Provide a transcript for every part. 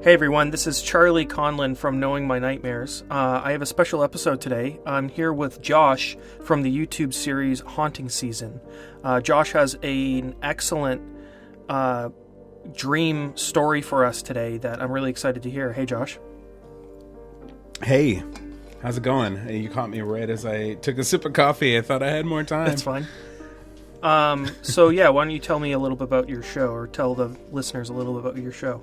Hey everyone, this is Charlie Conlon from Knowing My Nightmares. I have a special episode today. I'm here with Josh from the YouTube series Haunting Season. Josh has an excellent dream story for us today that I'm really excited to hear. Hey Josh. Hey, how's it going? You caught me right as I took a sip of coffee. I thought I had more time. That's fine. So yeah, why don't you tell me a little bit about your show, or tell the listeners a little bit about your show?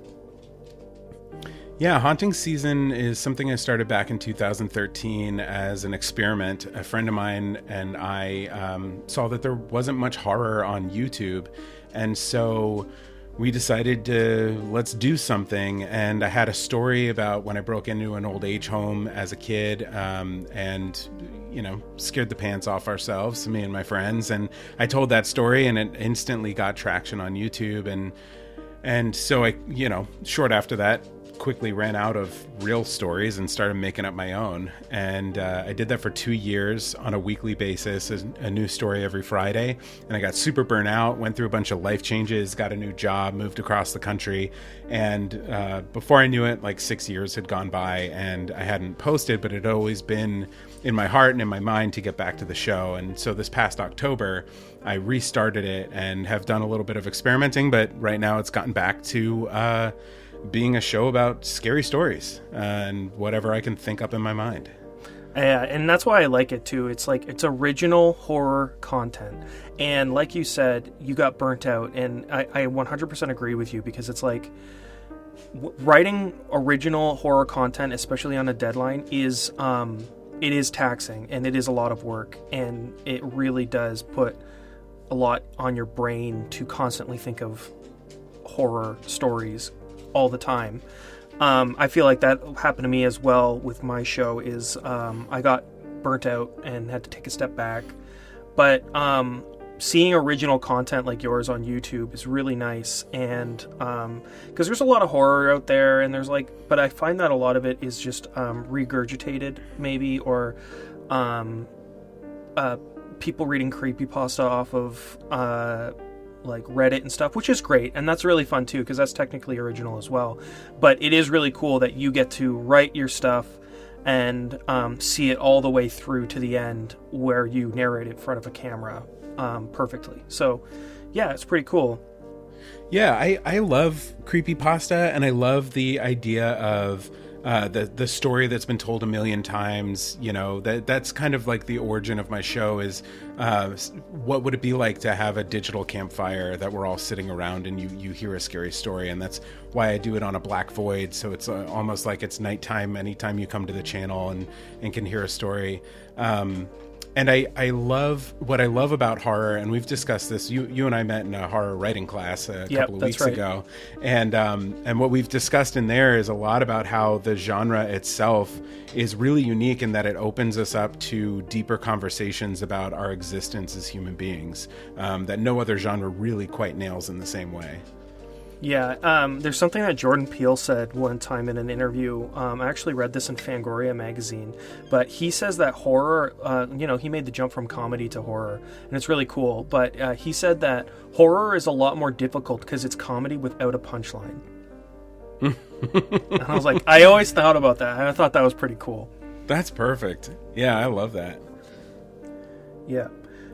Yeah, Haunting Season is something I started back in 2013 as an experiment. A friend of mine and I saw that there wasn't much horror on YouTube, and so we decided to let's do something. And I had a story about when I broke into an old age home as a kid, and scared the pants off ourselves, me and my friends. And I told that story, and it instantly got traction on YouTube. And so I, short after that, quickly ran out of real stories and started making up my own. And I did that for 2 years on a weekly basis, a new story every Friday. And I got super burnt out, went through a bunch of life changes, got a new job, moved across the country. And before I knew it, like 6 years had gone by and I hadn't posted, but it had always been in my heart and in my mind to get back to the show. And so this past October, I restarted it and have done a little bit of experimenting, but right now it's gotten back to being a show about scary stories and whatever I can think up in my mind. Yeah, and that's why I like it too. It's like, it's original horror content. And like you said, you got burnt out, and I 100% agree with you, because it's like writing original horror content, especially on a deadline, is it is taxing and it is a lot of work, and it really does put a lot on your brain to constantly think of horror stories all the time. I feel like that happened to me as well with my show. I got burnt out and had to take a step back. But seeing original content like yours on YouTube is really nice, and because there's a lot of horror out there, and but I find that a lot of it is just regurgitated, maybe, or people reading creepypasta off of like Reddit and stuff, which is great, and that's really fun too, because that's technically original as well. But it is really cool that you get to write your stuff and see it all the way through to the end, where you narrate it in front of a camera perfectly. So yeah, it's pretty cool. Yeah, I love creepypasta, and I love the idea of the story that's been told a million times. That's kind of like the origin of my show is what would it be like to have a digital campfire that we're all sitting around and you hear a scary story. And that's why I do it on a black void, so it's almost like it's nighttime anytime you come to the channel and can hear a story. And I love what I love about horror, and we've discussed this. You and I met in a horror writing class a couple of weeks ago, and what we've discussed in there is a lot about how the genre itself is really unique in that it opens us up to deeper conversations about our existence as human beings that no other genre really quite nails in the same way. Yeah, there's something that Jordan Peele said one time in an interview. I actually read this in Fangoria magazine, but he says that horror, he made the jump from comedy to horror, and it's really cool. But he said that horror is a lot more difficult because it's comedy without a punchline. And I was like, I always thought about that, and I thought that was pretty cool. That's perfect. Yeah, I love that. Yeah.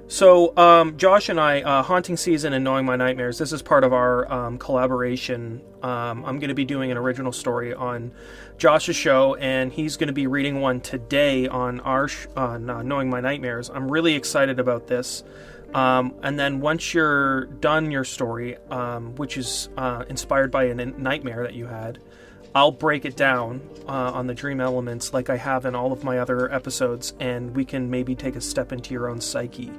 So, Josh and I, Haunting Season and Knowing My Nightmares, this is part of our collaboration. I'm going to be doing an original story on Josh's show, and he's going to be reading one today on our Knowing My Nightmares. I'm really excited about this. And then once you're done your story, which is inspired by a nightmare that you had, I'll break it down on the dream elements like I have in all of my other episodes, and we can maybe take a step into your own psyche.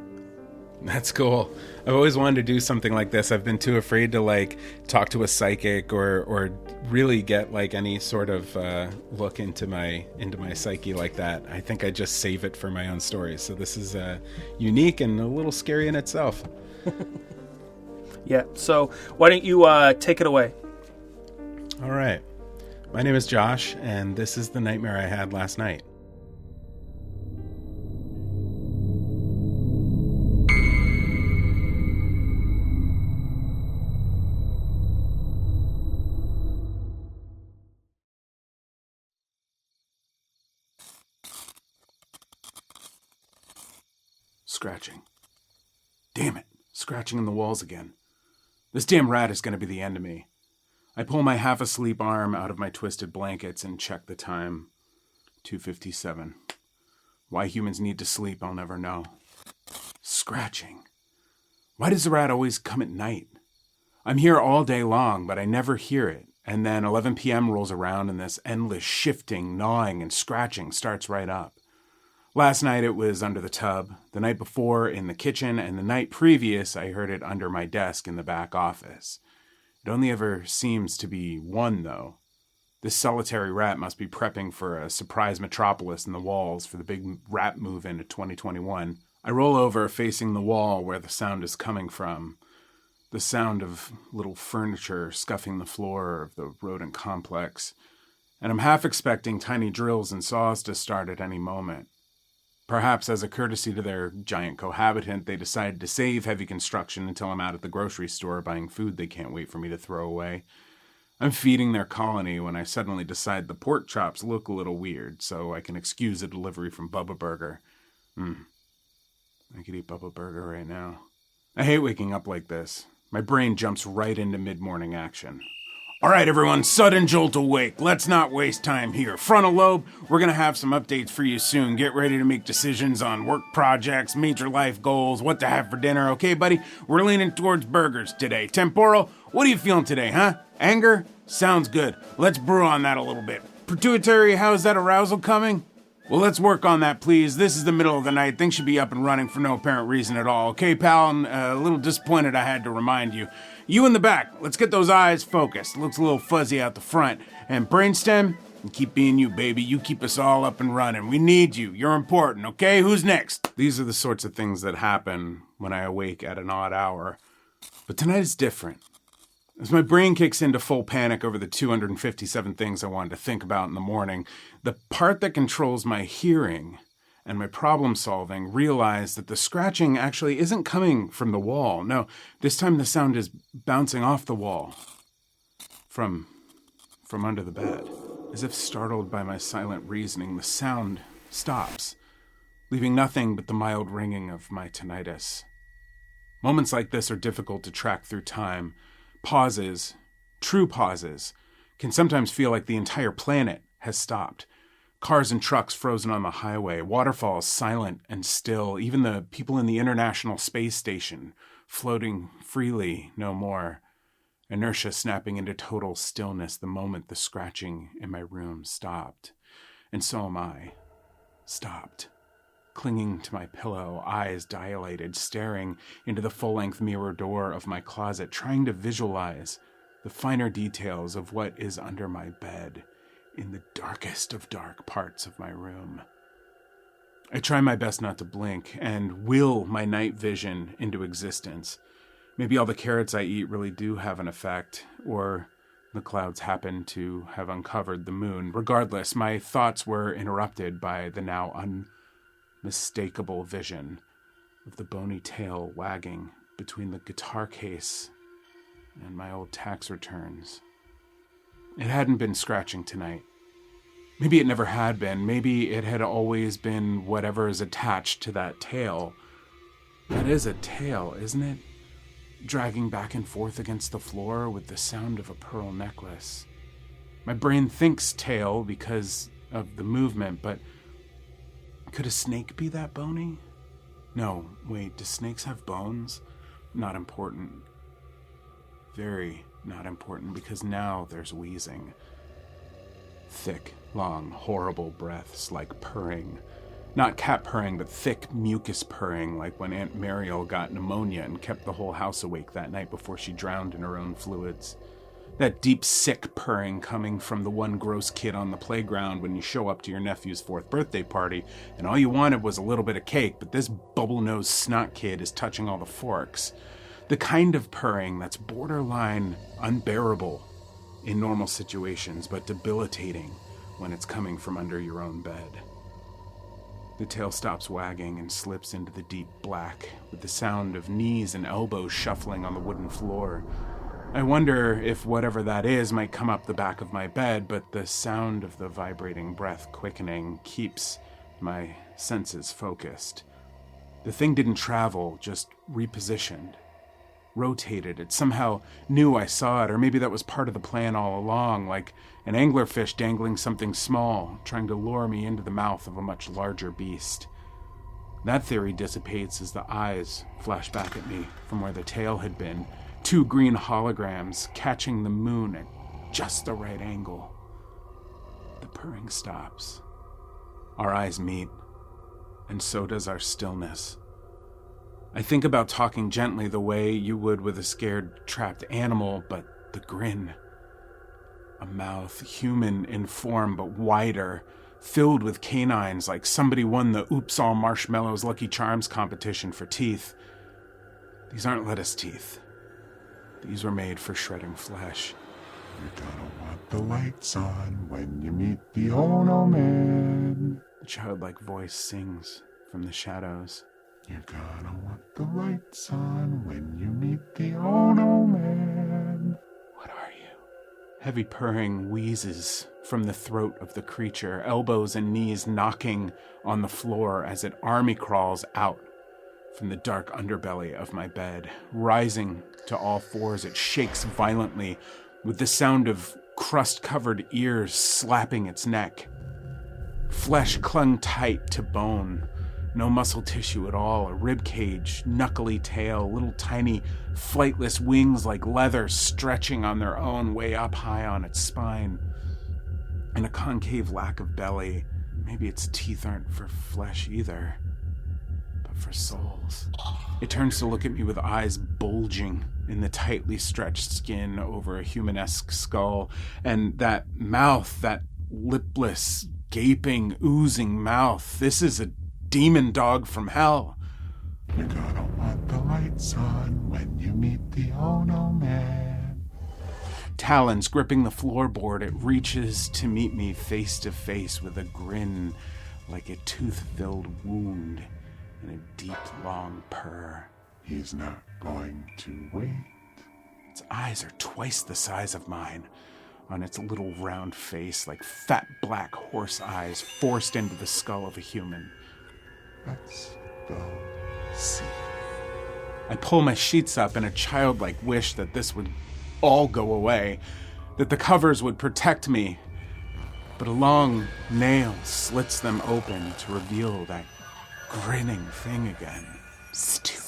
That's cool. I've always wanted to do something like this. I've been too afraid to talk to a psychic or really get any sort of look into my psyche like that. I think I just save it for my own stories. So this is unique and a little scary in itself. Yeah. So why don't you take it away? All right. My name is Josh, and this is the nightmare I had last night. Scratching. Damn it, scratching in the walls again. This damn rat is going to be the end of me. I pull my half-asleep arm out of my twisted blankets and check the time. 2:57. Why humans need to sleep, I'll never know. Scratching. Why does the rat always come at night? I'm here all day long, but I never hear it. And then 11 p.m. rolls around and this endless shifting, gnawing, and scratching starts right up. Last night it was under the tub, the night before in the kitchen, and the night previous I heard it under my desk in the back office. It only ever seems to be one, though. This solitary rat must be prepping for a surprise metropolis in the walls for the big rat move-in of 2021. I roll over, facing the wall where the sound is coming from. The sound of little furniture scuffing the floor of the rodent complex. And I'm half expecting tiny drills and saws to start at any moment. Perhaps as a courtesy to their giant cohabitant, they decided to save heavy construction until I'm out at the grocery store buying food they can't wait for me to throw away. I'm feeding their colony when I suddenly decide the pork chops look a little weird, so I can excuse a delivery from Bubba Burger. I could eat Bubba Burger right now. I hate waking up like this. My brain jumps right into mid-morning action. All right, everyone, sudden jolt awake. Let's not waste time here. Frontal lobe, we're going to have some updates for you soon. Get ready to make decisions on work projects, major life goals, what to have for dinner. Okay, buddy? We're leaning towards burgers today. Temporal, what are you feeling today, huh? Anger? Sounds good. Let's brew on that a little bit. Pituitary, how's that arousal coming? Well, let's work on that, please. This is the middle of the night. Things should be up and running for no apparent reason at all. Okay, pal? I'm a little disappointed I had to remind you. You in the back, let's get those eyes focused. Looks a little fuzzy out the front. And brainstem, keep being you, baby. You keep us all up and running. We need you. You're important, okay? Who's next? These are the sorts of things that happen when I awake at an odd hour. But tonight is different. As my brain kicks into full panic over the 257 things I wanted to think about in the morning, the part that controls my hearing and my problem solving realized that the scratching actually isn't coming from the wall. No, this time the sound is bouncing off the wall. From under the bed. As if startled by my silent reasoning, the sound stops, leaving nothing but the mild ringing of my tinnitus. Moments like this are difficult to track through time. Pauses, true pauses, can sometimes feel like the entire planet has stopped. Cars and trucks frozen on the highway, waterfalls silent and still, even the people in the International Space Station floating freely no more. Inertia snapping into total stillness the moment the scratching in my room stopped. And so am I. Stopped. Clinging to my pillow, eyes dilated, staring into the full-length mirror door of my closet, trying to visualize the finer details of what is under my bed in the darkest of dark parts of my room. I try my best not to blink and will my night vision into existence. Maybe all the carrots I eat really do have an effect, or the clouds happen to have uncovered the moon. Regardless, my thoughts were interrupted by the now unmistakable vision of the bony tail wagging between the guitar case and my old tax returns. It hadn't been scratching tonight. Maybe it never had been. Maybe it had always been whatever is attached to that tail. That is a tail, isn't it? Dragging back and forth against the floor with the sound of a pearl necklace. My brain thinks tail because of the movement, but could a snake be that bony? No, wait, do snakes have bones? Not important. Very not important, because now there's wheezing. Thick, long, horrible breaths like purring. Not cat purring, but thick mucus purring, like when Aunt Mariel got pneumonia and kept the whole house awake that night before she drowned in her own fluids. That deep, sick purring coming from the one gross kid on the playground when you show up to your nephew's 4th birthday party, and all you wanted was a little bit of cake, but this bubble-nosed snot kid is touching all the forks. The kind of purring that's borderline unbearable in normal situations, but debilitating when it's coming from under your own bed. The tail stops wagging and slips into the deep black, with the sound of knees and elbows shuffling on the wooden floor. I wonder if whatever that is might come up the back of my bed, but the sound of the vibrating breath quickening keeps my senses focused. The thing didn't travel, just repositioned. Rotated. It somehow knew I saw it, or maybe that was part of the plan all along, like an anglerfish dangling something small, trying to lure me into the mouth of a much larger beast. That theory dissipates as the eyes flash back at me from where the tail had been, 2 green holograms catching the moon at just the right angle. The purring stops. Our eyes meet, and so does our stillness. I think about talking gently the way you would with a scared, trapped animal, but the grin. A mouth, human in form but wider, filled with canines like somebody won the Oops All Marshmallows Lucky Charms competition for teeth. These aren't lettuce teeth. These were made for shredding flesh. You're gonna want the lights on when you meet the Ohno man. The childlike voice sings from the shadows. You're gonna want the lights on when you meet the Ohno man. What are you? Heavy purring wheezes from the throat of the creature, elbows and knees knocking on the floor as it army crawls out from the dark underbelly of my bed. Rising to all fours, it shakes violently with the sound of crust-covered ears slapping its neck. Flesh clung tight to bone. No muscle tissue at all, a rib cage, knuckly tail, little tiny flightless wings like leather stretching on their own way up high on its spine. And a concave lack of belly. Maybe its teeth aren't for flesh either, but for souls. It turns to look at me with eyes bulging in the tightly stretched skin over a humanesque skull, and that mouth, that lipless, gaping, oozing mouth. This is a demon dog from hell. You're gonna want the lights on when you meet the Ohno man. Talons gripping the floorboard, it reaches to meet me face to face with a grin like a tooth-filled wound and a deep, long purr. He's not going to wait. Its eyes are twice the size of mine on its little round face, like fat black horse eyes forced into the skull of a human. Let's go see. I pull my sheets up in a childlike wish that this would all go away, that the covers would protect me. But a long nail slits them open to reveal that grinning thing again. Stupid.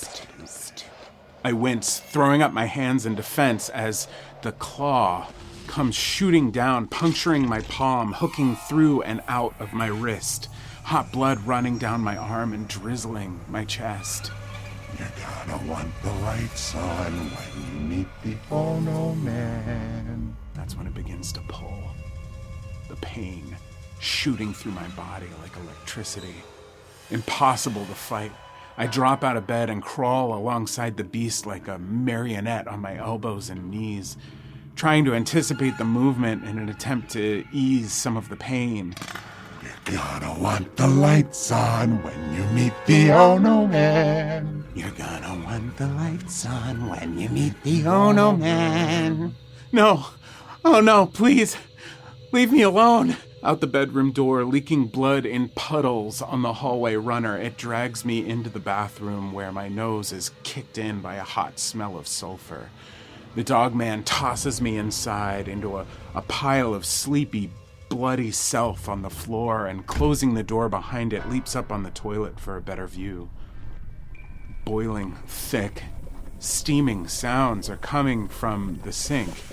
I wince, throwing up my hands in defense as the claw comes shooting down, puncturing my palm, hooking through and out of my wrist. Hot blood running down my arm and drizzling my chest. You're gonna want the lights on when you meet the Ohno man. That's when it begins to pull. The pain shooting through my body like electricity. Impossible to fight. I drop out of bed and crawl alongside the beast like a marionette on my elbows and knees, trying to anticipate the movement in an attempt to ease some of the pain. You're gonna want the lights on when you meet the Ohno man. You're gonna want the lights on when you meet the Ohno man. No. Oh no, please. Leave me alone. Out the bedroom door, leaking blood in puddles on the hallway runner, it drags me into the bathroom where my nose is kicked in by a hot smell of sulfur. The dog man tosses me inside into a pile of sleepy, bloody self on the floor, and closing the door behind it, leaps up on the toilet for a better view. Boiling, thick, steaming sounds are coming from the sink.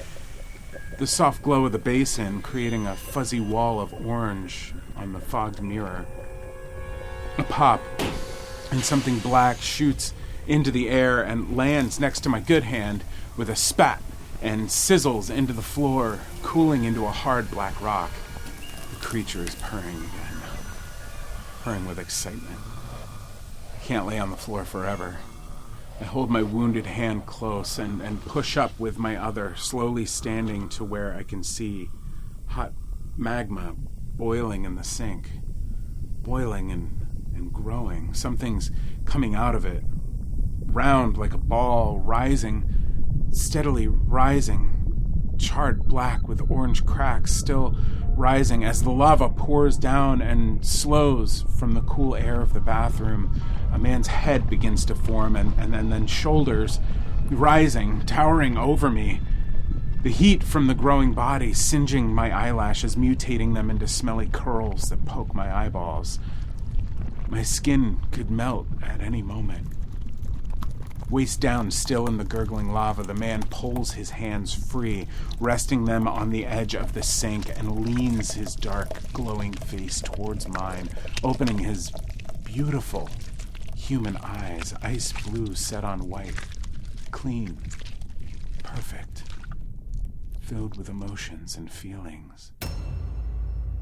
The soft glow of the basin creating a fuzzy wall of orange on the fogged mirror. A pop, and something black shoots into the air and lands next to my good hand with a spat and sizzles into the floor, cooling into a hard black rock. The creature is purring again, purring with excitement. I can't lay on the floor forever. I hold my wounded hand close and push up with my other, slowly standing to where I can see hot magma boiling in the sink. Boiling and growing. Something's coming out of it. Round like a ball, rising, steadily rising. Charred black with orange cracks, still rising as the lava pours down and slows from the cool air of the bathroom. A man's head begins to form, and then shoulders rising, towering over me. The heat from the growing body singeing my eyelashes, mutating them into smelly curls that poke my eyeballs. My skin could melt at any moment. Waist down, still in the gurgling lava, the man pulls his hands free, resting them on the edge of the sink, and leans his dark, glowing face towards mine, opening his beautiful human eyes, ice blue set on white, clean, perfect, filled with emotions and feelings.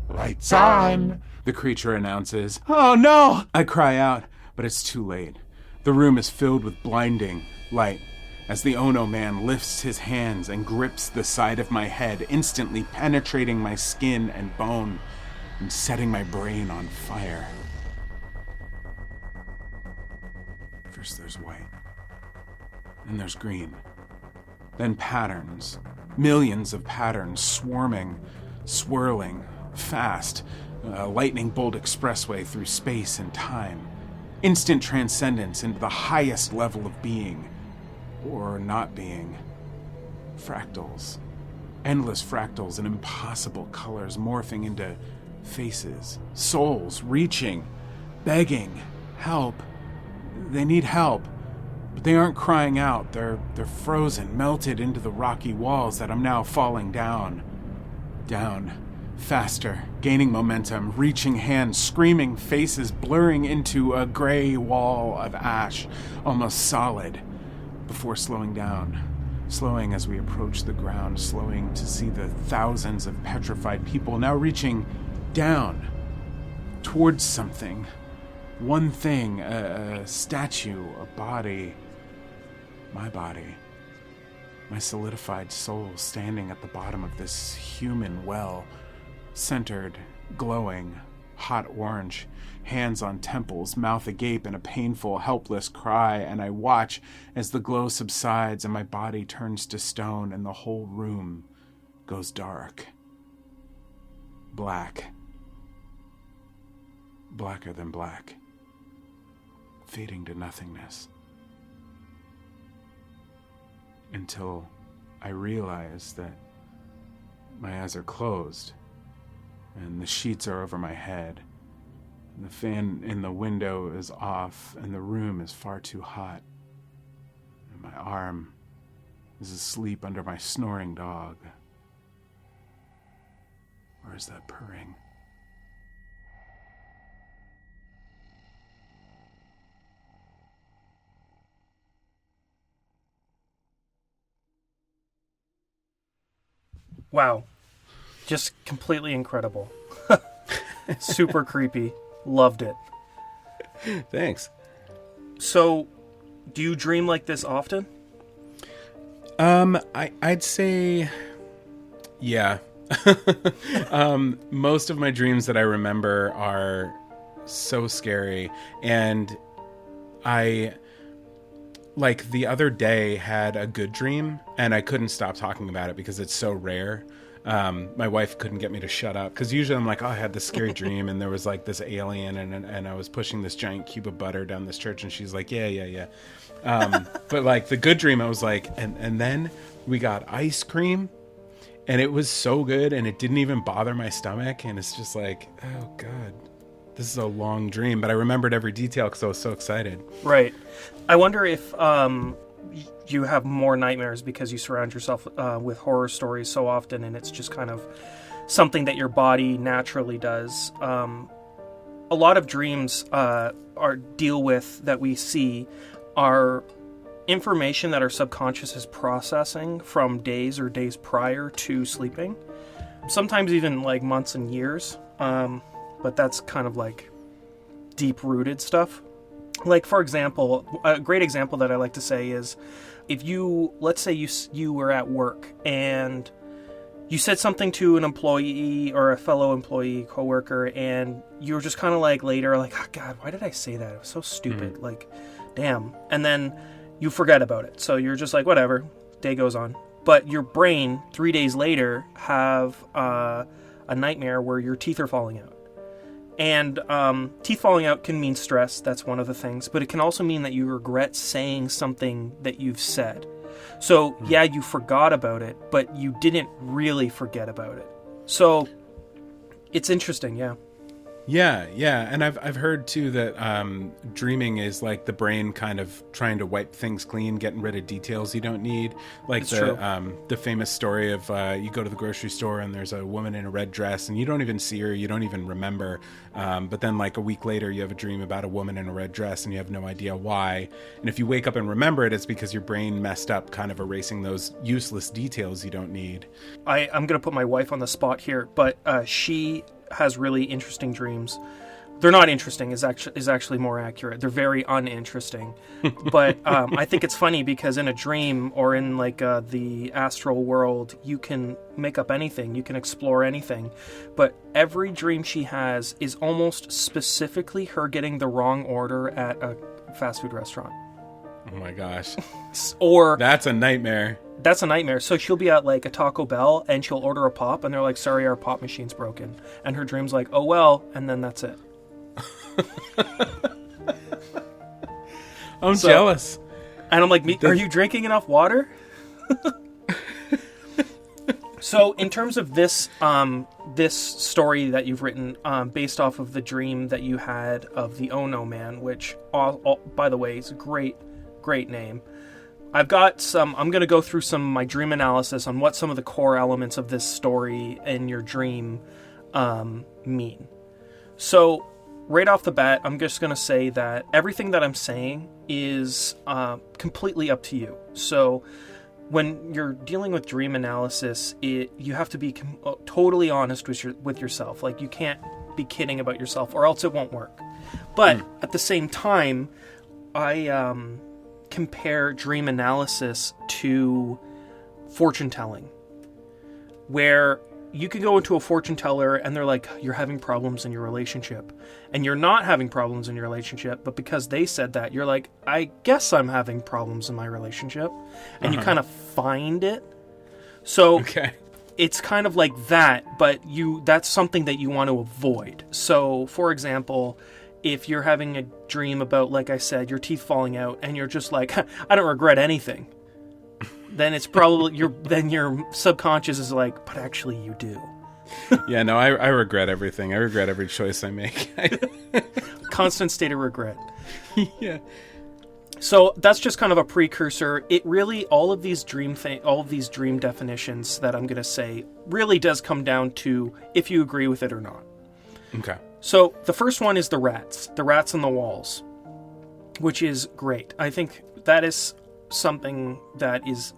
Lights on! The creature announces. "Oh no!" I cry out, but it's too late. The room is filled with blinding light as the Ohno man lifts his hands and grips the side of my head, instantly penetrating my skin and bone and setting my brain on fire. First there's white, then there's green, then patterns, millions of patterns swarming, swirling, fast, a lightning bolt expressway through space and time. Instant transcendence into the highest level of being, or not being. Fractals. Endless fractals in impossible colors morphing into faces, souls reaching, begging, help. They need help, but they aren't crying out. They're frozen, melted into the rocky walls that I'm now falling down. Down. Faster, gaining momentum, reaching hands, screaming faces, blurring into a gray wall of ash, almost solid, before slowing down. Slowing as we approach the ground, slowing to see the thousands of petrified people now reaching down, towards something. One thing, a statue, a body, my body. My solidified soul standing at the bottom of this human well, centered, glowing, hot orange, hands on temples, mouth agape in a painful, helpless cry, and I watch as the glow subsides and my body turns to stone and the whole room goes dark. Black. Blacker than black. Fading to nothingness. Until I realize that my eyes are closed, and the sheets are over my head, and the fan in the window is off, and the room is far too hot, and my arm is asleep under my snoring dog. Or is that purring? Wow. Just completely incredible. Super creepy. Loved it. Thanks. So, do you dream like this often? I'd say, yeah. Most of my dreams that I remember are so scary, and I, like, the other day had a good dream, and I couldn't stop talking about it because it's so rare. My wife couldn't get me to shut up, because usually I'm like, oh, I had this scary dream, and there was like this alien, and I was pushing this giant cube of butter down this church, and she's like, yeah. But like the good dream, I was like, and then we got ice cream, and it was so good, and it didn't even bother my stomach, and it's just like, oh God, this is a long dream, but I remembered every detail because I was so excited. Right. I wonder if you have more nightmares because you surround yourself with horror stories so often, and it's just kind of something that your body naturally does. A lot of dreams deal with that we see are information that our subconscious is processing from days or days prior to sleeping. Sometimes even like months and years. But that's kind of like deep-rooted stuff. Like, for example, a great example that I like to say is, if you, let's say you were at work and you said something to an employee or a fellow employee, coworker, and you were just kind of like later, like, oh God, why did I say that? It was so stupid. Like, damn. And then you forget about it. So you're just like, whatever, day goes on. But your brain, 3 days later, have a a nightmare where your teeth are falling out. And teeth falling out can mean stress. That's one of the things. But it can also mean that you regret saying something that you've said. So, yeah, you forgot about it, but you didn't really forget about it. So, it's interesting, yeah. Yeah, yeah, and I've heard too that dreaming is like the brain kind of trying to wipe things clean, getting rid of details you don't need. Like the famous story of you go to the grocery store and there's a woman in a red dress and you don't even see her, you don't even remember. But then like a week later you have a dream about a woman in a red dress and you have no idea why. And if you wake up and remember it, it's because your brain messed up, kind of erasing those useless details you don't need. I'm going to put my wife on the spot here, but she has really interesting dreams. They're not interesting is actually more accurate. They're very uninteresting. But I think it's funny because in a dream or in like the astral world, you can make up anything. You can explore anything. But every dream she has is almost specifically her getting the wrong order at a fast food restaurant. Oh my gosh. Or that's a nightmare. That's a nightmare. So she'll be at like a Taco Bell and she'll order a pop and they're like, sorry, our pop machine's broken. And her dream's like, oh well, and then that's it. I'm jealous. And I'm like, are you drinking enough water? So in terms of this this story that you've written based off of the dream that you had of the Ohno man, which by the way is a great name. I'm going to go through some of my dream analysis on what some of the core elements of this story and your dream mean. So right off the bat, I'm just going to say that everything that I'm saying is completely up to you. So when you're dealing with dream analysis, you have to be totally honest with yourself. Like, you can't be kidding about yourself or else it won't work. But at the same time, I compare dream analysis to fortune telling, where you can go into a fortune teller and they're like, you're having problems in your relationship, and you're not having problems in your relationship, but because they said that, you're like, I guess I'm having problems in my relationship, and you kind of find it. So it's kind of like that, but that's something that you want to avoid. So for example, if you're having a dream about, like I said, your teeth falling out, and you're just like, I don't regret anything, then it's probably your subconscious is like, but actually you do. Yeah, no, I regret everything. I regret every choice I make. Constant state of regret. Yeah. So that's just kind of a precursor. It really, all of these dream definitions that I'm going to say really does come down to if you agree with it or not. Okay. So the first one is the rats on the walls, which is great. I think that is something that is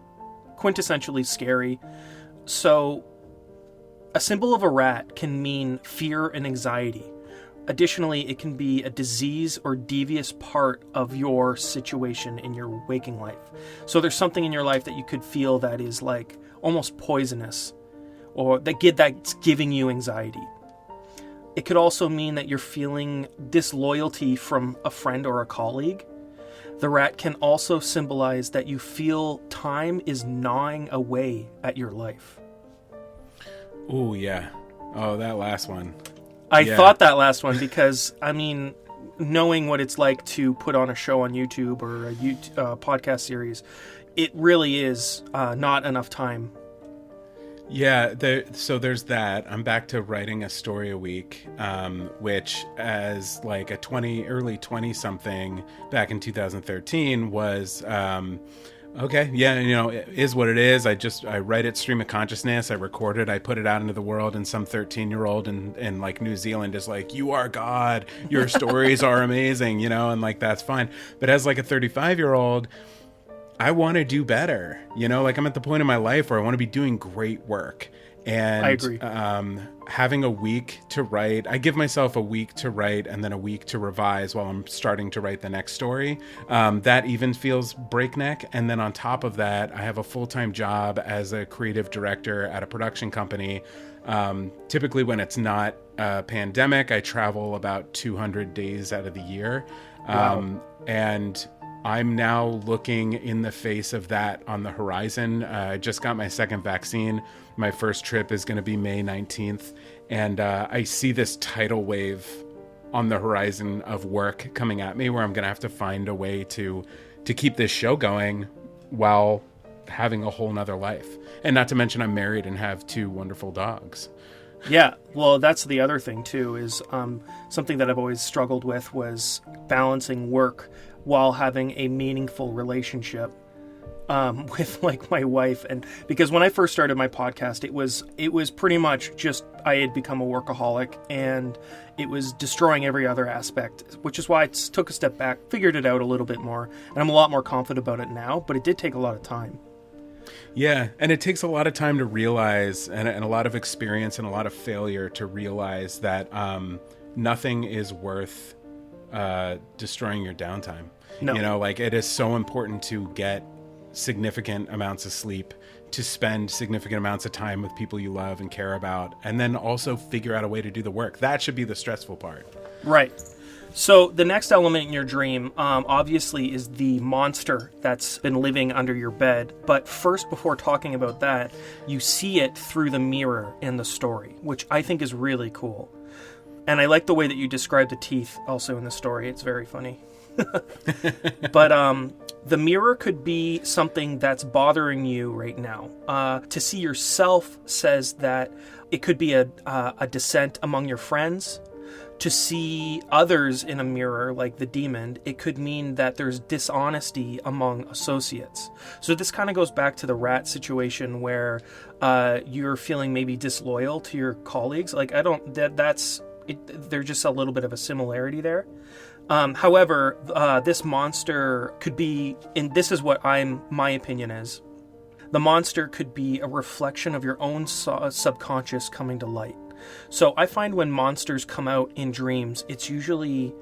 quintessentially scary. So a symbol of a rat can mean fear and anxiety. Additionally, it can be a disease or devious part of your situation in your waking life. So there's something in your life that you could feel that is like almost poisonous, or that's giving you anxiety. It could also mean that you're feeling disloyalty from a friend or a colleague. The rat can also symbolize that you feel time is gnawing away at your life. Oh, yeah. Oh, that last one. I thought that last one because, I mean, knowing what it's like to put on a show on YouTube or a podcast series, it really is not enough time. Yeah, so there's that. I'm back to writing a story a week, which as like a early 20-something back in 2013 was, okay, yeah, it is what it is. I write it stream of consciousness. I record it. I put it out into the world, and some 13-year-old in like New Zealand is like, you are God. Your stories are amazing, and like, that's fine. But as like a 35-year-old, I want to do better, like I'm at the point in my life where I want to be doing great work. And I agree. Having a week to write, I give myself a week to write and then a week to revise while I'm starting to write the next story. That even feels breakneck. And then on top of that, I have a full-time job as a creative director at a production company. Typically when it's not a pandemic, I travel about 200 days out of the year. Wow. And I'm now looking in the face of that on the horizon. I just got my second vaccine. My first trip is going to be May 19th. And I see this tidal wave on the horizon of work coming at me where I'm going to have to find a way to keep this show going while having a whole nother life. And not to mention I'm married and have 2 wonderful dogs. Yeah, well, that's the other thing, too, is something that I've always struggled with was balancing work while having a meaningful relationship with, like, my wife. And because when I first started my podcast, it was pretty much just I had become a workaholic, and it was destroying every other aspect, which is why I took a step back, figured it out a little bit more, and I'm a lot more confident about it now, but it did take a lot of time. Yeah, and it takes a lot of time to realize, and a lot of experience and a lot of failure to realize that nothing is worth destroying your downtime. No. You know, like, it is so important to get significant amounts of sleep, to spend significant amounts of time with people you love and care about, and then also figure out a way to do the work. That should be the stressful part. Right. So the next element in your dream, obviously, is the monster that's been living under your bed. But first, before talking about that, you see it through the mirror in the story, which I think is really cool. And I like the way that you describe the teeth also in the story. It's very funny. But the mirror could be something that's bothering you right now. To see yourself says that it could be a dissent among your friends. To see others in a mirror, like the demon, it could mean that there's dishonesty among associates. So this kind of goes back to the rat situation where you're feeling maybe disloyal to your colleagues. Like, that's it, there's just a little bit of a similarity there. However, this monster could be, and this is what my opinion is, the monster could be a reflection of your own subconscious coming to light. So I find when monsters come out in dreams, it's usually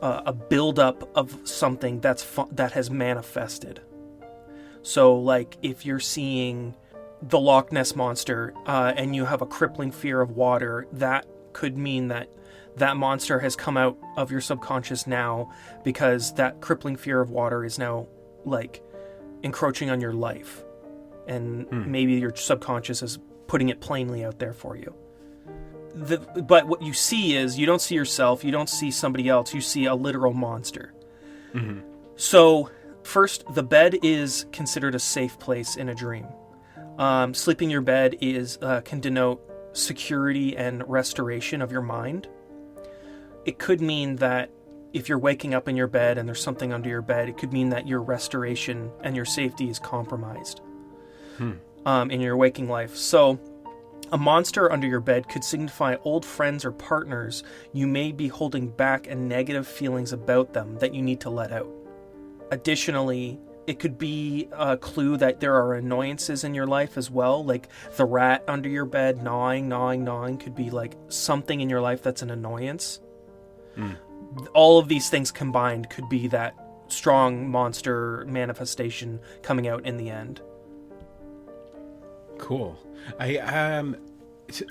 a buildup of something that has manifested. So, like, if you're seeing the Loch Ness monster and you have a crippling fear of water, that could mean that monster has come out of your subconscious now because that crippling fear of water is now, like, encroaching on your life. And maybe your subconscious is putting it plainly out there for you. But what you see is, you don't see yourself, you don't see somebody else, you see a literal monster. Mm-hmm. So, first, the bed is considered a safe place in a dream. Sleeping in your bed can denote security and restoration of your mind. It could mean that if you're waking up in your bed and there's something under your bed, it could mean that your restoration and your safety is compromised in your waking life. So, a monster under your bed could signify old friends or partners you may be holding back and negative feelings about them that you need to let out. Additionally, it could be a clue that there are annoyances in your life as well, like the rat under your bed gnawing could be like something in your life that's an annoyance. All of these things combined could be that strong monster manifestation coming out in the end. Cool.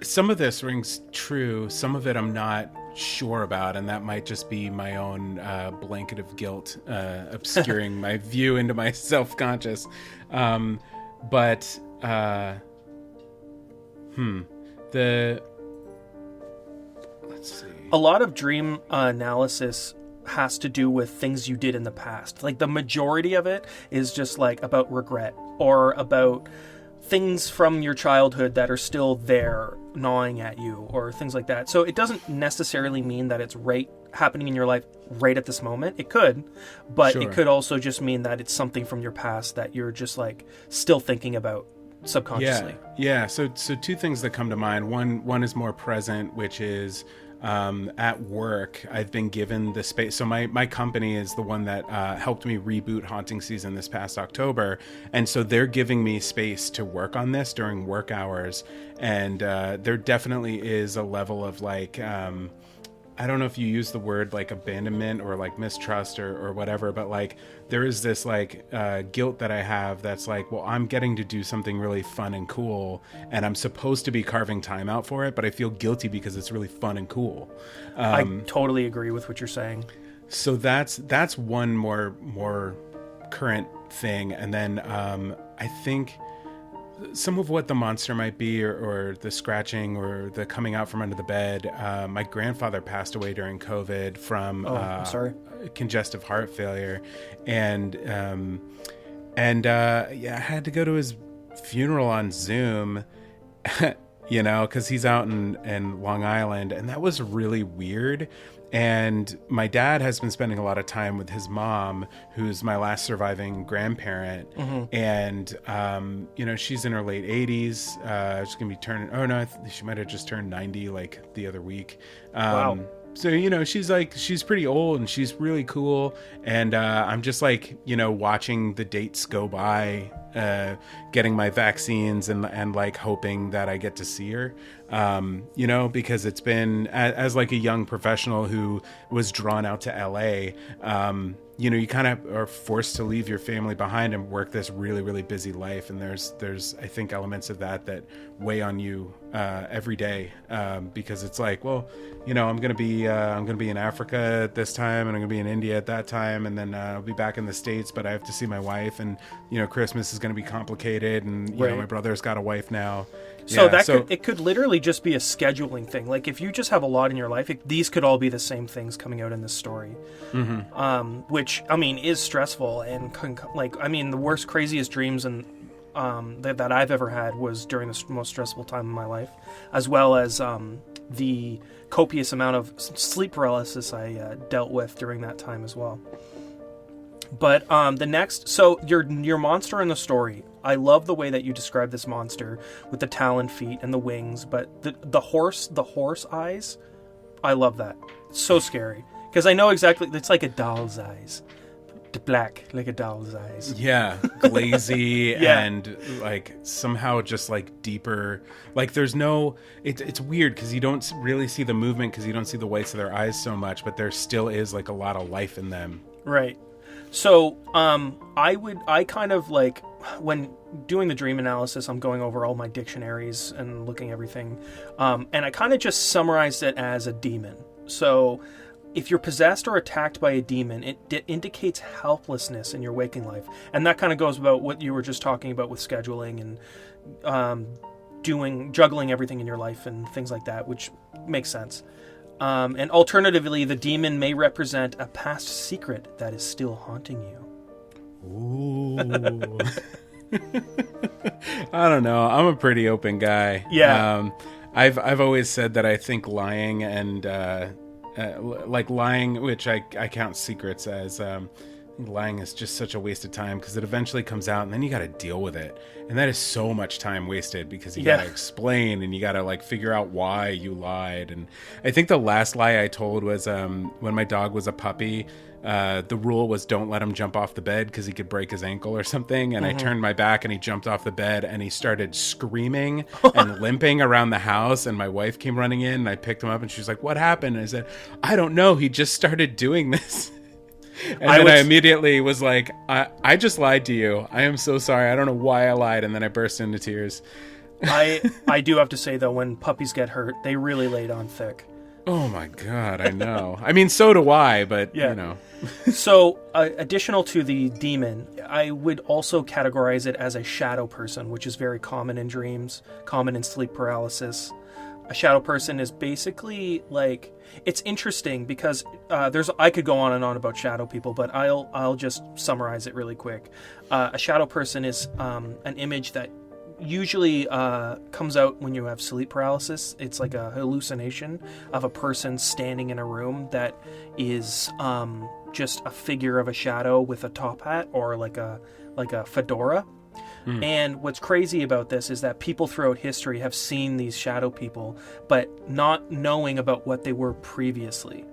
Some of this rings true. Some of it I'm not sure about, and that might just be my own blanket of guilt obscuring my view into my self-conscious. Let's see. A lot of dream analysis has to do with things you did in the past. Like, the majority of it is just like about regret or about things from your childhood that are still there gnawing at you or things like that. So it doesn't necessarily mean that it's happening in your life right at this moment. It could, but It could also just mean that it's something from your past that you're just like still thinking about subconsciously. Yeah. So 2 things that come to mind. One is more present, which is at work, I've been given the space. So my company is the one that helped me reboot Haunting Season this past October. And so they're giving me space to work on this during work hours. And there definitely is a level of like, I don't know if you use the word like abandonment or like mistrust or whatever, but like there is this like guilt that I have that's like, well, I'm getting to do something really fun and cool and I'm supposed to be carving time out for it, but I feel guilty because it's really fun and cool. I totally agree with what you're saying. So that's one more current thing. And then I think some of what the monster might be, or the scratching, or the coming out from under the bed. My grandfather passed away during COVID from I'm sorry. congestive heart failure, and I had to go to his funeral on Zoom, because he's out in Long Island, and that was really weird. And my dad has been spending a lot of time with his mom, who's my last surviving grandparent. And, she's in her late 80s. She's going to be turning, she might have just turned 90 like the other week. Wow. So, she's pretty old, and she's really cool. And I'm just watching the dates go by, getting my vaccines and hoping that I get to see her, because it's been, as a young professional who was drawn out to LA, you kind of are forced to leave your family behind and work this really, really busy life. And there's I think elements of that weigh on you every day, because it's I'm gonna be in Africa at this time, and I'm gonna be in India at that time, and then I'll be back in the States, but I have to see my wife, and Christmas is gonna be complicated, and my brother's got a wife now. So it could literally just be a scheduling thing. Like, if you just have a lot in your life, these could all be the same things coming out in this story. Which, is stressful. And, the worst, craziest dreams that I've ever had was during the most stressful time in my life, as well as the copious amount of sleep paralysis I dealt with during that time as well. But your monster in the story, I love the way that you describe this monster with the talon feet and the wings, but the horse eyes, I love that. It's so scary, because I know exactly, it's like a doll's eyes. Black, like a doll's eyes. Yeah, glazy. And somehow just deeper. There's no, it's weird because you don't really see the movement, because you don't see the whites of their eyes so much, but there still is a lot of life in them. Right. So, I kind of when doing the dream analysis, I'm going over all my dictionaries and looking everything. And I kind of just summarized it as a demon. So, if you're possessed or attacked by a demon, it indicates helplessness in your waking life. And that kind of goes about what you were just talking about with scheduling and juggling everything in your life and things like that, which makes sense. And alternatively, the demon may represent a past secret that is still haunting you. Ooh. I don't know. I'm a pretty open guy. Yeah. I've always said that I think lying and lying, which I count secrets as lying is just such a waste of time, because it eventually comes out and then you got to deal with it, and that is so much time wasted, because you got to explain and you got to figure out why you lied. And I think the last lie I told was when my dog was a puppy, the rule was don't let him jump off the bed because he could break his ankle or something, and I turned my back and he jumped off the bed and he started screaming and limping around the house, and my wife came running in and I picked him up and she was like, "What happened?" And I said, "I don't know, he just started doing this." And I immediately was like, I just lied to you. I am so sorry. I don't know why I lied. And then I burst into tears. I do have to say, though, when puppies get hurt, they really laid on thick. Oh, my God. I know. So do I, but, So, additional to the demon, I would also categorize it as a shadow person, which is very common in dreams, common in sleep paralysis. A shadow person is basically it's interesting because I could go on and on about shadow people, but I'll just summarize it really quick. A shadow person is an image that usually comes out when you have sleep paralysis. It's like a hallucination of a person standing in a room that is just a figure of a shadow with a top hat or like a fedora. And what's crazy about this is that people throughout history have seen these shadow people, but not knowing about what they were previously.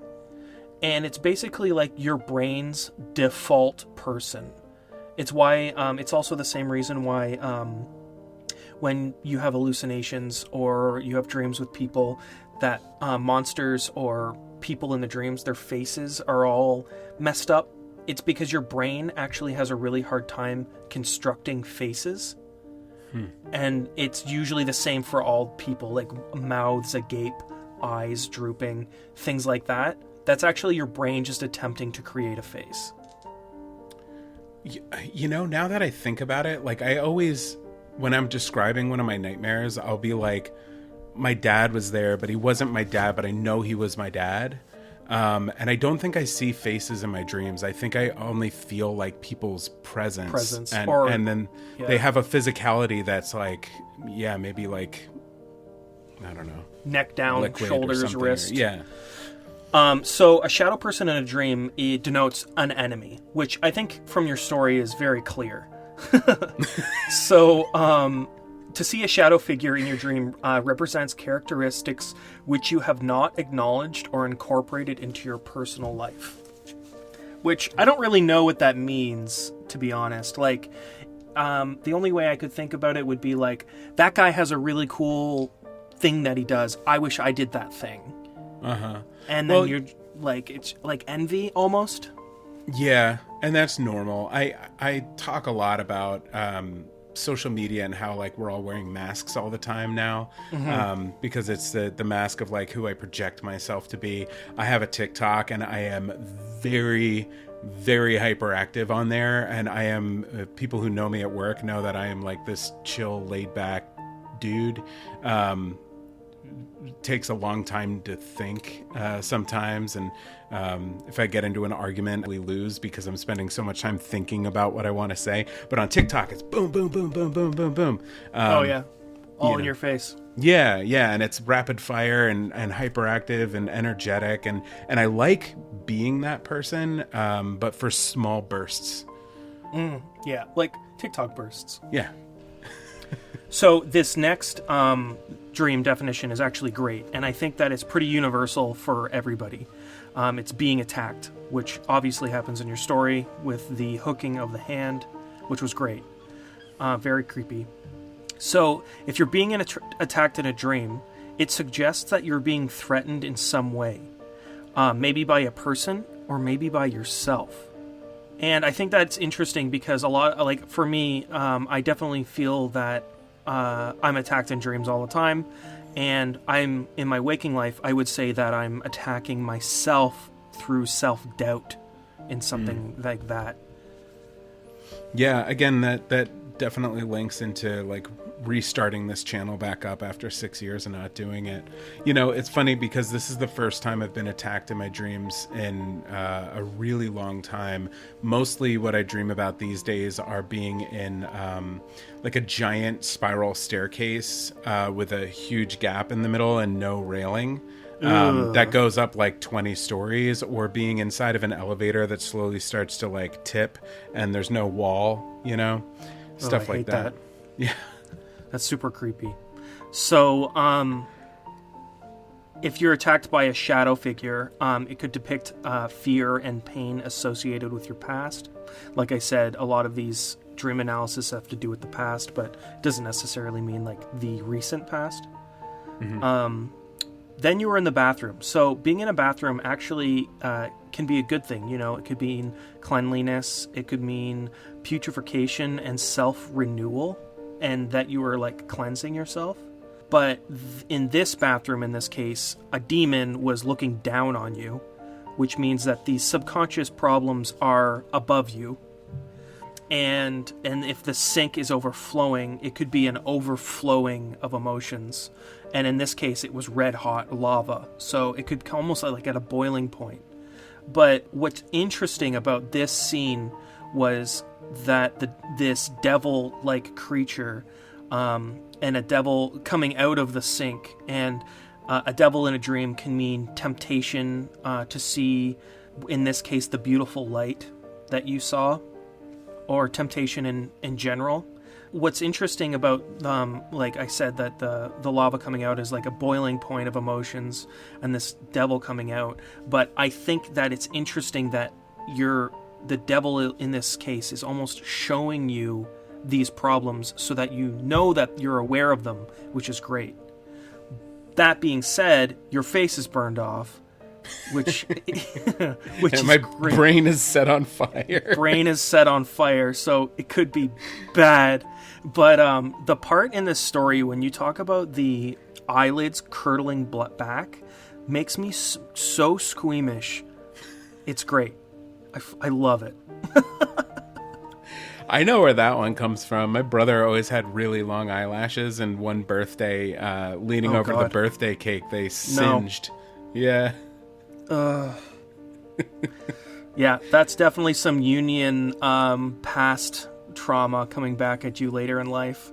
And it's basically like your brain's default person. It's why, it's also the same reason why when you have hallucinations or you have dreams with people, that monsters or people in the dreams, their faces are all messed up. It's because your brain actually has a really hard time constructing faces. And it's usually the same for all people, like mouths agape, eyes drooping, things like that. That's actually your brain just attempting to create a face. You know, now that I think about it, like I always, when I'm describing one of my nightmares, I'll be like, my dad was there, but he wasn't my dad, but I know he was my dad. And I don't think I see faces in my dreams. I think I only feel like people's presence. And then they have a physicality that's like, yeah, maybe like, I don't know. Neck down, shoulders, wrist. Yeah. So a shadow person in a dream, it denotes an enemy, which I think from your story is very clear. So, to see a shadow figure in your dream represents characteristics which you have not acknowledged or incorporated into your personal life. Which, I don't really know what that means, to be honest. Like, the only way I could think about it would be like, that guy has a really cool thing that he does. I wish I did that thing. Uh-huh. And then you're like, it's like envy almost. Yeah, and that's normal. I talk a lot about social media and how like we're all wearing masks all the time now, because it's the mask of like who I project myself to be. I have a TikTok and I am very, very hyperactive on there, and I am people who know me at work know that I am like this chill, laid back dude. Takes a long time to think sometimes, and if I get into an argument, we lose because I'm spending so much time thinking about what I want to say. But on TikTok, it's boom, boom, boom, boom, boom, boom, boom. All in your face. Yeah, and it's rapid fire and hyperactive and energetic, and I like being that person, but for small bursts. Like TikTok bursts. Yeah. So this next dream definition is actually great, and I think that it's pretty universal for everybody. It's being attacked, which obviously happens in your story with the hooking of the hand, which was great. Very creepy. So if you're being attacked in a dream, it suggests that you're being threatened in some way, maybe by a person or maybe by yourself. And I think that's interesting because a lot, like for me, I definitely feel that I'm attacked in dreams all the time, and I'm in my waking life, I would say that I'm attacking myself through self-doubt in something like that. Yeah, again, that definitely links into like restarting this channel back up after 6 years and not doing it. You know, it's funny because this is the first time I've been attacked in my dreams in a really long time. Mostly what I dream about these days are being in like a giant spiral staircase with a huge gap in the middle and no railing. That goes up like 20 stories, or being inside of an elevator that slowly starts to like tip and there's no wall, you know, stuff like that. Yeah. That's super creepy. So, if you're attacked by a shadow figure, it could depict fear and pain associated with your past. Like I said, a lot of these dream analysis have to do with the past, but it doesn't necessarily mean like the recent past. Then you were in the bathroom. So being in a bathroom actually can be a good thing. You know, it could mean cleanliness. It could mean putrefaction and self-renewal, and that you were like cleansing yourself. But in this bathroom, in this case, a demon was looking down on you, which means that these subconscious problems are above you. And if the sink is overflowing, it could be an overflowing of emotions. And in this case, it was red hot lava. So it could almost like at a boiling point. But what's interesting about this scene was that this devil-like creature, and a devil coming out of the sink, and a devil in a dream can mean temptation to see, in this case, the beautiful light that you saw, or temptation in general. What's interesting about, like I said, that the lava coming out is like a boiling point of emotions, and this devil coming out. But I think that it's interesting that the devil in this case is almost showing you these problems so that you know that you're aware of them, which is great. That being said, your face is burned off, which is my great. Brain is set on fire. Brain is set on fire, so it could be bad. But the part in this story when you talk about the eyelids curdling back, makes me so squeamish. It's great. I love it. I know where that one comes from. My brother always had really long eyelashes, and one birthday, leaning over the birthday cake, they singed. No. Yeah. Yeah, that's definitely some Union past trauma coming back at you later in life.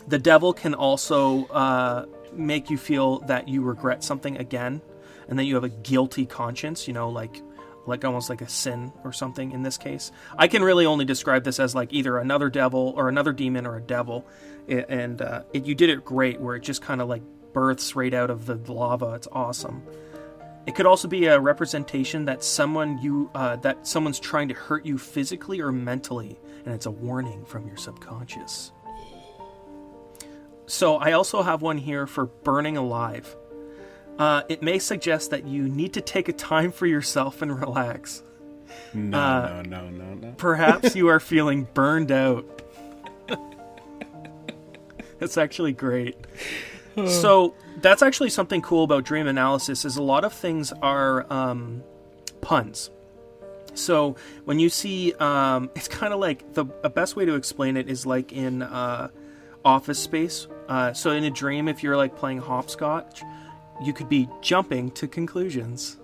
The devil can also make you feel that you regret something again, and that you have a guilty conscience, like almost like a sin or something in this case. I can really only describe this as like either another devil or another demon or a devil. And you did it great, where it just kind of like births right out of the lava. It's awesome. It could also be a representation that someone's trying to hurt you physically or mentally, and it's a warning from your subconscious. So I also have one here for burning alive. It may suggest that you need to take a time for yourself and relax. No. Perhaps you are feeling burned out. That's actually great. So that's actually something cool about dream analysis, is a lot of things are puns. So when you see, it's kind of like a best way to explain it is like in Office Space. So in a dream, if you're like playing hopscotch, you could be jumping to conclusions.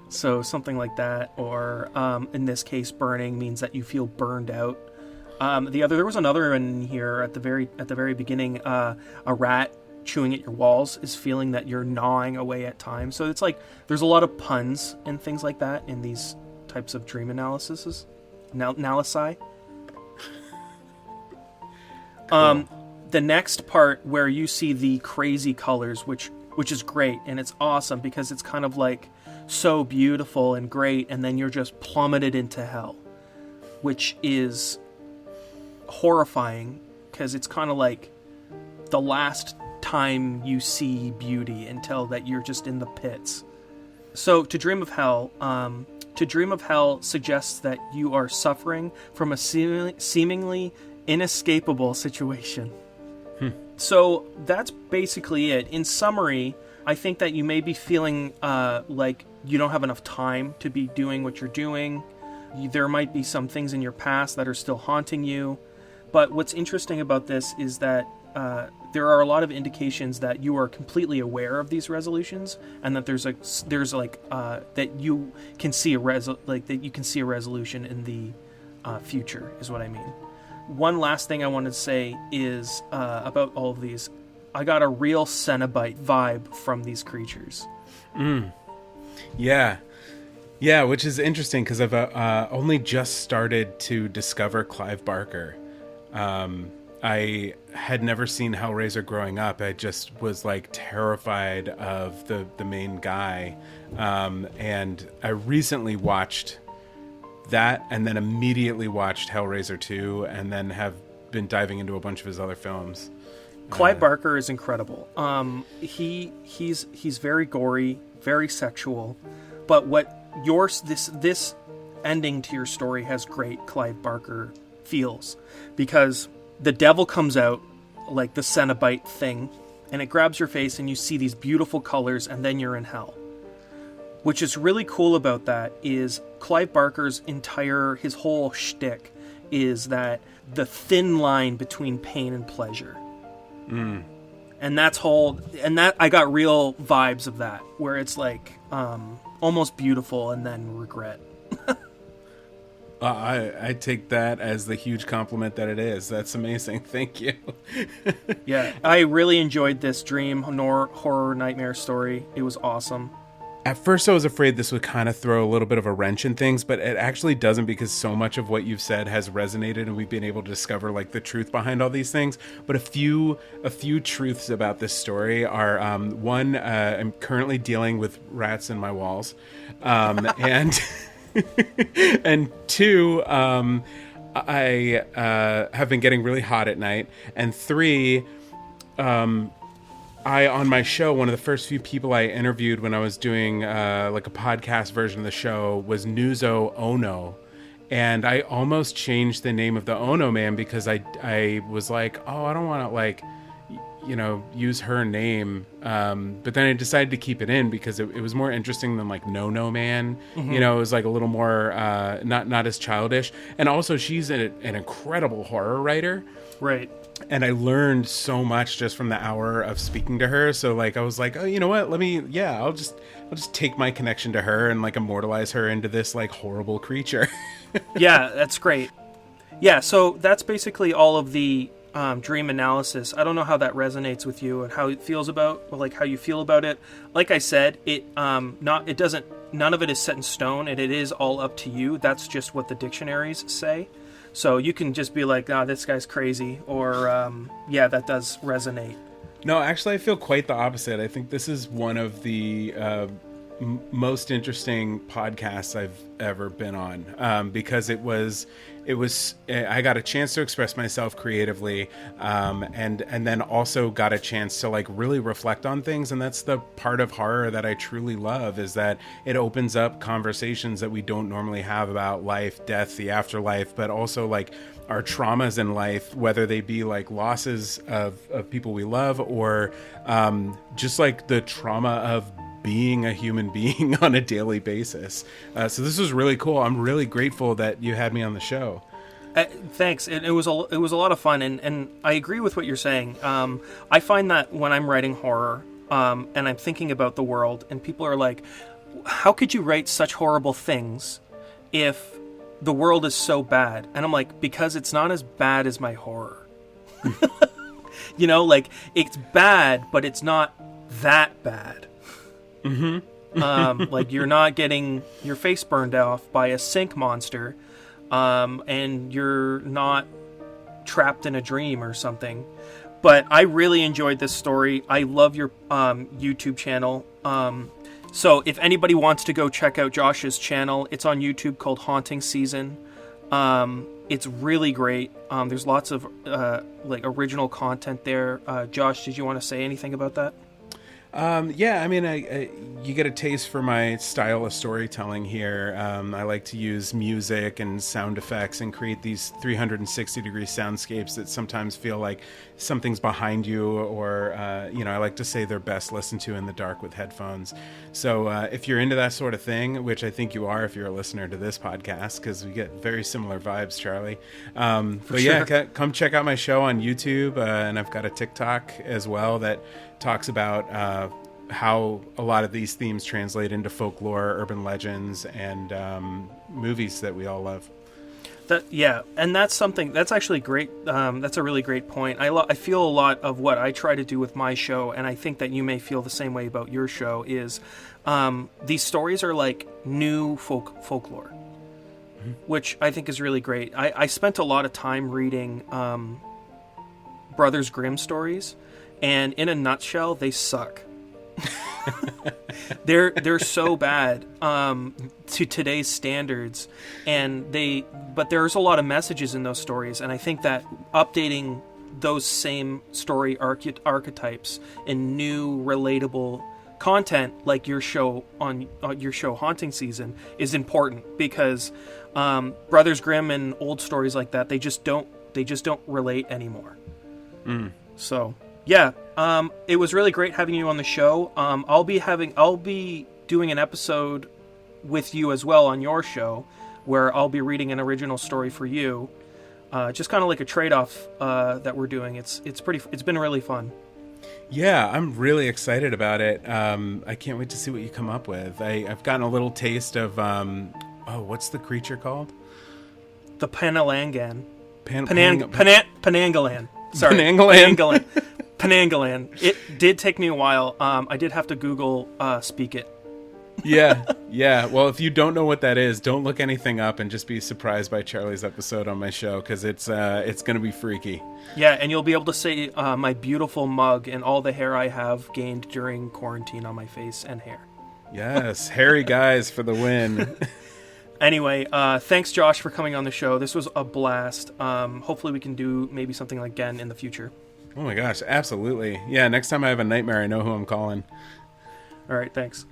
So something like that, or in this case, burning means that you feel burned out. There was another in here at the very beginning. A rat chewing at your walls is feeling that you're gnawing away at time. So it's like there's a lot of puns and things like that in these types of dream analyses. Analysi. Cool. The next part where you see the crazy colors, which is great, and it's awesome because it's kind of like so beautiful and great, and then you're just plummeted into hell, which is horrifying because it's kind of like the last time you see beauty until that you're just in the pits. So to dream of hell suggests that you are suffering from a seemingly inescapable situation. So that's basically it. In summary, I think that you may be feeling like you don't have enough time to be doing what you're doing. There might be some things in your past that are still haunting you. But what's interesting about this is that there are a lot of indications that you are completely aware of these resolutions, and that that you can see a resolution in the future is what I mean. One last thing I wanted to say is about all of these. I got a real Cenobite vibe from these creatures. Yeah, which is interesting because I've only just started to discover Clive Barker. I had never seen Hellraiser growing up. I just was like terrified of the main guy. And I recently watched that, and then immediately watched Hellraiser 2, and then have been diving into a bunch of his other films. Clive Barker is incredible. He's very gory, very sexual, but this ending to your story has great Clive Barker feels, because the devil comes out like the Cenobite thing, and it grabs your face, and you see these beautiful colors, and then you're in hell. Which is really cool about that is Clive Barker's his whole shtick is that the thin line between pain and pleasure. And that I got real vibes of that, where it's like almost beautiful and then regret. I take that as the huge compliment that it is. That's amazing. Thank you. Yeah, I really enjoyed this dream horror nightmare story. It was awesome. At first I was afraid this would kind of throw a little bit of a wrench in things, but it actually doesn't, because so much of what you've said has resonated, and we've been able to discover like the truth behind all these things. But a few truths about this story are, one, I'm currently dealing with rats in my walls, and and two, I have been getting really hot at night, and three, on my show, one of the first few people I interviewed when I was doing like a podcast version of the show was Ohno. And I almost changed the name of the Ohno Man because I was like, oh, I don't want to use her name. But then I decided to keep it in because it was more interesting than like No Man. It was like a little more not as childish. And also she's an incredible horror writer. Right. And I learned so much just from the hour of speaking to her. So like I was like, oh, you know what? I'll just take my connection to her and like immortalize her into this like horrible creature. Yeah, that's great. Yeah, so that's basically all of the dream analysis. I don't know how that resonates with you and how it feels how you feel about it. Like I said, none of it is set in stone, and it is all up to you. That's just what the dictionaries say. So you can just be like, this guy's crazy, or yeah, that does resonate. No, actually, I feel quite the opposite. I think this is one of the most interesting podcasts I've ever been on, because it was I got a chance to express myself creatively, and then also got a chance to like really reflect on things. And that's the part of horror that I truly love, is that it opens up conversations that we don't normally have about life, death, the afterlife, but also like our traumas in life, whether they be like losses of people we love, or just like the trauma of being a human being on a daily basis. So this was really cool. I'm really grateful that you had me on the show. Thanks. It was a lot of fun, and I agree with what you're saying. I find that when I'm writing horror, and I'm thinking about the world, and people are like, how could you write such horrible things if the world is so bad? And I'm like, because it's not as bad as my horror. Like, it's bad, but it's not that bad. Like, you're not getting your face burned off by a sink monster, and you're not trapped in a dream or something. But I really enjoyed this story. I love your YouTube channel. So if anybody wants to go check out Josh's channel, it's on YouTube, called Haunting Season. It's really great. There's lots of like original content there. Josh, did you want to say anything about that? Yeah, I mean, you get a taste for my style of storytelling here. I like to use music and sound effects and create these 360-degree soundscapes that sometimes feel like something's behind you, or, I like to say they're best listened to in the dark with headphones. So if you're into that sort of thing, which I think you are if you're a listener to this podcast, because we get very similar vibes, Charlie. But yeah, come check out my show on YouTube, and I've got a TikTok as well that talks about how a lot of these themes translate into folklore, urban legends, and movies that we all love. And that's something that's actually great. That's a really great point. I feel a lot of what I try to do with my show, and I think that you may feel the same way about your show, is these stories are like new folklore, which I think is really great. I spent a lot of time reading Brothers Grimm stories, and in a nutshell, they suck. They're so bad to today's standards, but there's a lot of messages in those stories, and I think that updating those same story archetypes in new relatable content, like your show Haunting Season, is important, because Brothers Grimm and old stories like that, they just don't relate anymore. So yeah, it was really great having you on the show. I'll be doing an episode with you as well on your show, where I'll be reading an original story for you, just kind of like a trade-off that we're doing. It's been really fun. Yeah, I'm really excited about it. I can't wait to see what you come up with. I've gotten a little taste of what's the creature called? The Panalangan. Panangalan. Sorry, Panangalan. Panangalan. It did take me a while. I did have to Google speak it. Yeah. Well, if you don't know what that is, don't look anything up and just be surprised by Charlie's episode on my show, because it's going to be freaky. Yeah, and you'll be able to see my beautiful mug and all the hair I have gained during quarantine on my face and hair. Yes, hairy guys for the win. Anyway, thanks, Josh, for coming on the show. This was a blast. Hopefully we can do maybe something again in the future. Oh my gosh, absolutely. Yeah, next time I have a nightmare, I know who I'm calling. All right, thanks.